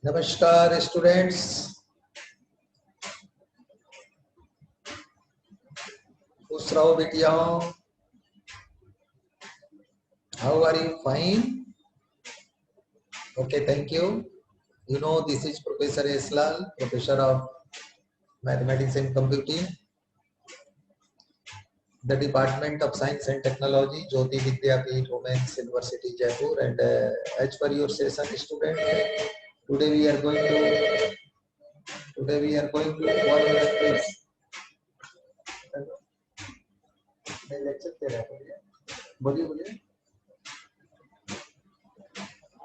नमस्कार स्टूडेंट्स, खुश रहो बेटियाओं। How are you? Fine, okay, thank you. You know, this is Professor Eslal, Professor of Mathematics and Computing, the Department of Science and Technology, Jyoti Vidyapeeth Women's University, Jaipur. And as per your session, student, today we are going to one minute, please. मैं lecture दे रहा हूँ, बोलिए बोलिए।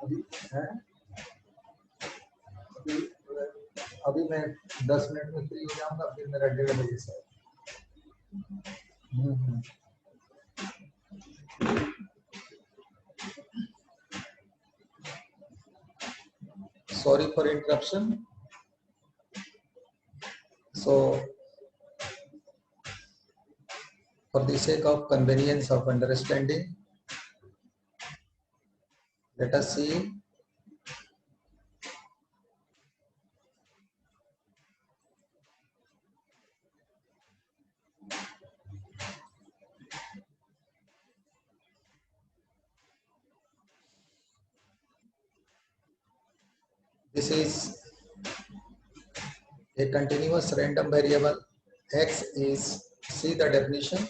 अभी हैं? अभी मैं 10 minute में फ्री हो जाऊंगा, फिर मेरा 1:30 बजे से। Sorry for interruption. So, for the sake of convenience of understanding, let us see this is a continuous random variable. X is, see the definition,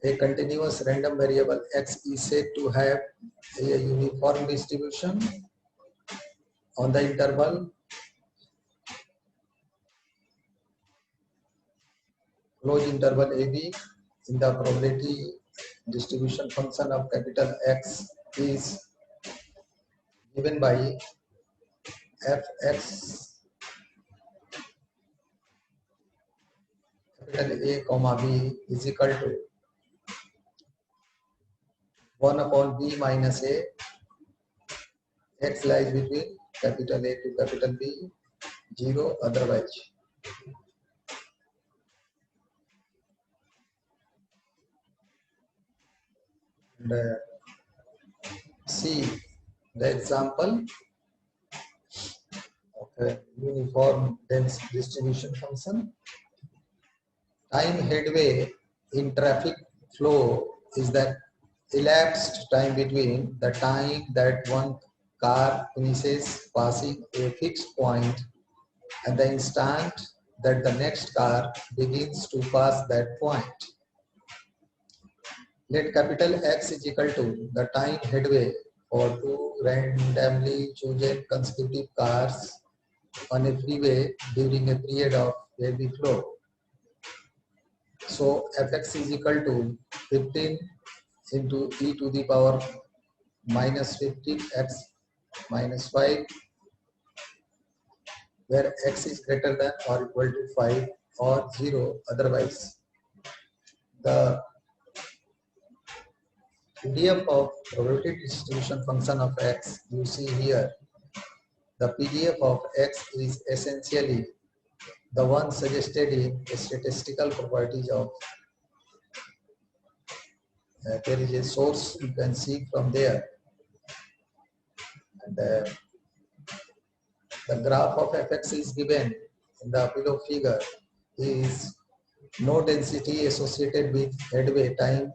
a continuous random variable X is said to have a uniform distribution on the interval closed interval AB in the probability distribution function of capital X is given by Fx capital A comma B is equal to 1 upon B minus A. X lies between capital A to capital B, 0 otherwise. And see the example of a uniform dense distribution function. Time headway in traffic flow is the elapsed time between the time that one car finishes passing a fixed point and the instant that the next car begins to pass that point. Let capital X is equal to the time headway for two randomly chosen consecutive cars on a freeway during a period of heavy flow. So Fx is equal to 15 into e to the power minus 15 x minus 5, where x is greater than or equal to 5 or 0 otherwise. The PDF of probability distribution function of x you see here. The PDF of x is essentially the one suggested in statistical properties of there is a source you can see from there, and the graph of fx is given in the below figure. Is no density associated with headway time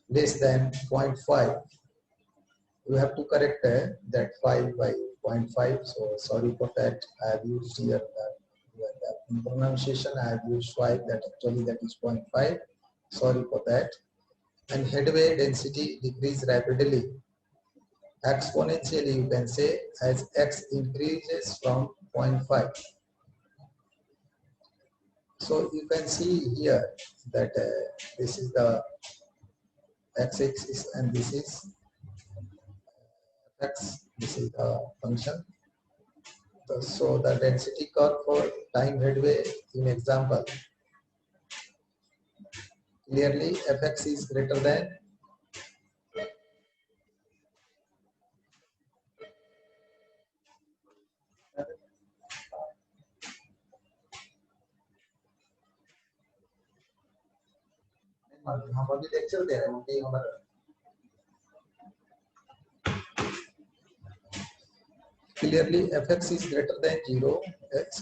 less than 0.5. You have to correct that 5 by 0.5. So sorry for that. I have used here in pronunciation I have used 5. That actually that is 0.5. Sorry for that. And headway density decrease rapidly, exponentially you can say, as x increases from 0.5. So you can see here that this is the x-axis and this is x, this is the function. So the density curve for time headway in example, clearly fx is greater than हम अभी lecture दे रहे हैं हमारा clearly fx is greater than 0.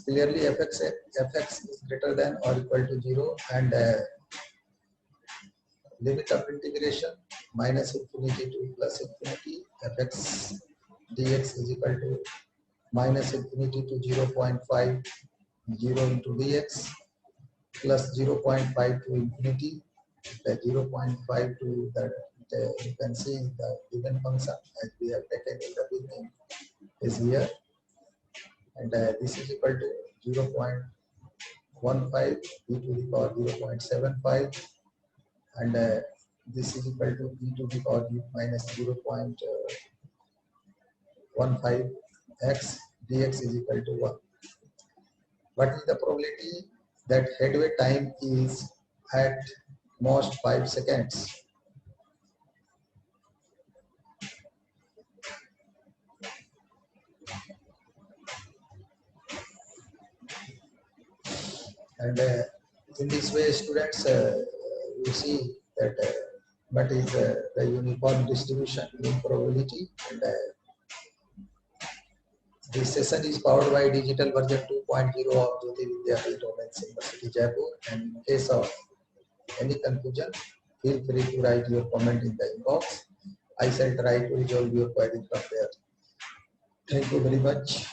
Clearly fx is greater than or equal to 0, and limit of integration minus infinity to plus infinity fx dx is equal to minus infinity to 0.5 0 into dx plus 0.5 to infinity. The 0.5 to you can see the given function as we have taken in the beginning is here, and this is equal to 0.15 e to the power 0.75, and this is equal to e to the power minus 0.15 x dx is equal to 1. What is the probability that headway time is at most 5 seconds? And in this way, students, you see that what is the uniform distribution in probability. And this session is powered by digital version 2.0 of Jyoti Vidyapeeth Women's University, Jaipur. And in case of any confusion, feel free to write your comment in the inbox. I shall try to resolve your query from there. Thank you very much.